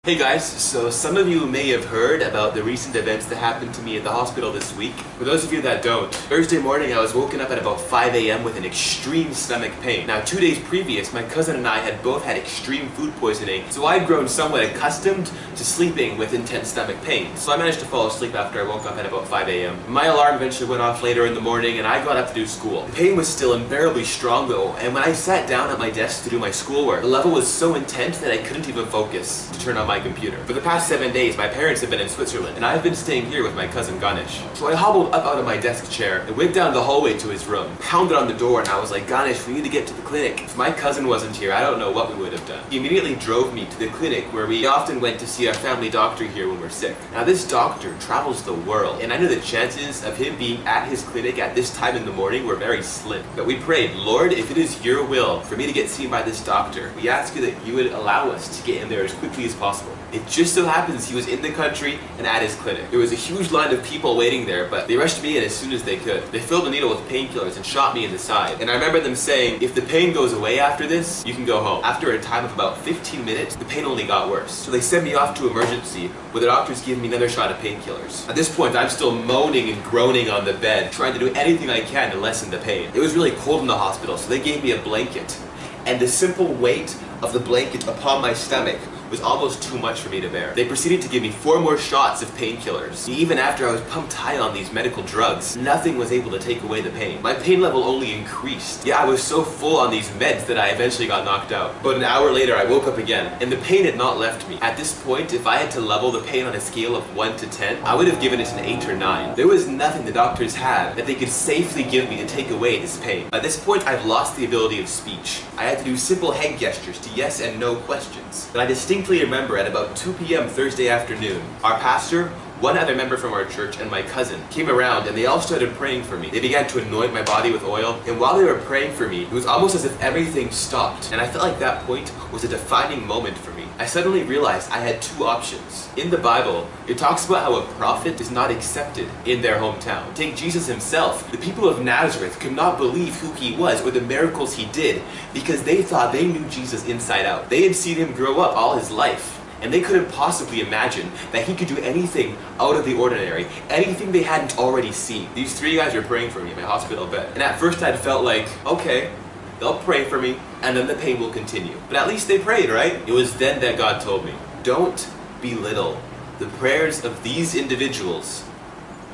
Hey guys, so some of you may have heard about the recent events that happened to me at the hospital this week. For those of you that don't, Thursday morning I was woken up at about 5 a.m. with an extreme stomach pain. Now 2 days previous, my cousin and I had both had extreme food poisoning, so I'd grown somewhat accustomed to sleeping with intense stomach pain. So I managed to fall asleep after I woke up at about 5 a.m. My alarm eventually went off later in the morning and I got up to do school. The pain was still unbearably strong though, and when I sat down at my desk to do my schoolwork, the level was so intense that I couldn't even focus to turn on my computer. For the past 7 days, my parents have been in Switzerland, and I've been staying here with my cousin Ganesh. So I hobbled up out of my desk chair and went down the hallway to his room, pounded on the door, and I was like, Ganesh, we need to get to the clinic. If my cousin wasn't here, I don't know what we would have done. He immediately drove me to the clinic where we often went to see our family doctor here when we're sick. Now this doctor travels the world, and I know the chances of him being at his clinic at this time in the morning were very slim. But we prayed, Lord, if it is your will for me to get seen by this doctor, we ask you that you would allow us to get in there as quickly as possible. It just so happens he was in the country and at his clinic. There was a huge line of people waiting there, but they rushed me in as soon as they could. They filled the needle with painkillers and shot me in the side. And I remember them saying, if the pain goes away after this, you can go home. After a time of about 15 minutes, the pain only got worse. So they sent me off to emergency, where the doctors gave me another shot of painkillers. At this point, I'm still moaning and groaning on the bed, trying to do anything I can to lessen the pain. It was really cold in the hospital, so they gave me a blanket. And the simple weight of the blanket upon my stomach was almost too much for me to bear. They proceeded to give me 4 more shots of painkillers. Even after I was pumped high on these medical drugs, nothing was able to take away the pain. My pain level only increased. Yeah, I was so full on these meds that I eventually got knocked out. But an hour later, I woke up again, and the pain had not left me. At this point, if I had to level the pain on a scale of 1 to 10, I would have given it an 8 or 9. There was nothing the doctors had that they could safely give me to take away this pain. At this point, I've lost the ability of speech. I had to do simple head gestures to yes and no questions. But I distinctly remember at about 2 p.m. Thursday afternoon, our pastor, one other member from our church, and my cousin came around and they all started praying for me. They began to anoint my body with oil, and while they were praying for me, it was almost as if everything stopped, and I felt like that point was a defining moment for me. I suddenly realized I had 2 options. In the Bible, it talks about how a prophet is not accepted in their hometown. Take Jesus himself. The people of Nazareth could not believe who he was or the miracles he did because they thought they knew Jesus inside out. They had seen him grow up all his life, and they couldn't possibly imagine that he could do anything out of the ordinary, anything they hadn't already seen. These 3 guys were praying for me in my hospital bed, and at first I'd felt like, okay, they'll pray for me, and then the pain will continue. But at least they prayed, right? It was then that God told me, don't belittle the prayers of these individuals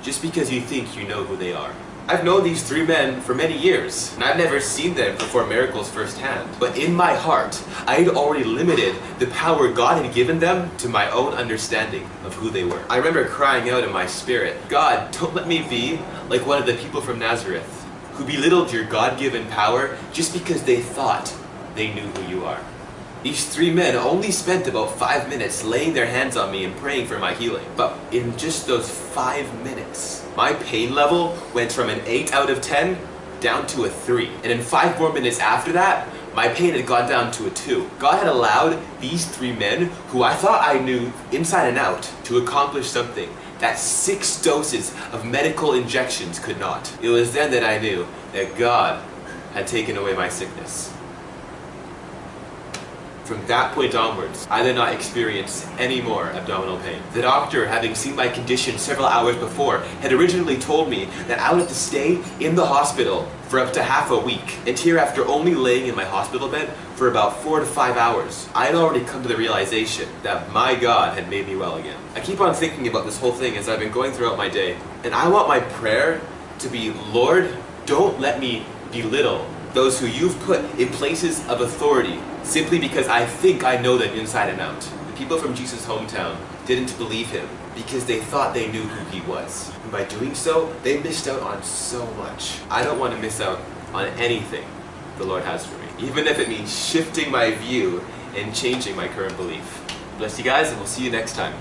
just because you think you know who they are. I've known these 3 men for many years, and I've never seen them perform miracles firsthand. But in my heart, I had already limited the power God had given them to my own understanding of who they were. I remember crying out in my spirit, God, don't let me be like one of the people from Nazareth who belittled your God-given power just because they thought they knew who you are. These 3 men only spent about 5 minutes laying their hands on me and praying for my healing. But in just those 5 minutes, my pain level went from an 8 out of 10 down to a 3. And in 5 more minutes after that, my pain had gone down to a 2. God had allowed these 3 men, who I thought I knew inside and out, to accomplish something that 6 doses of medical injections could not. It was then that I knew that God had taken away my sickness. From that point onwards, I did not experience any more abdominal pain. The doctor, having seen my condition several hours before, had originally told me that I would have to stay in the hospital for up to half a week. And here, after only laying in my hospital bed for about 4 to 5 hours, I had already come to the realization that my God had made me well again. I keep on thinking about this whole thing as I've been going throughout my day, and I want my prayer to be, Lord, don't let me belittle those who you've put in places of authority simply because I think I know them inside and out. The people from Jesus' hometown didn't believe him because they thought they knew who he was. And by doing so, they missed out on so much. I don't want to miss out on anything the Lord has for me, even if it means shifting my view and changing my current belief. Bless you guys, and we'll see you next time.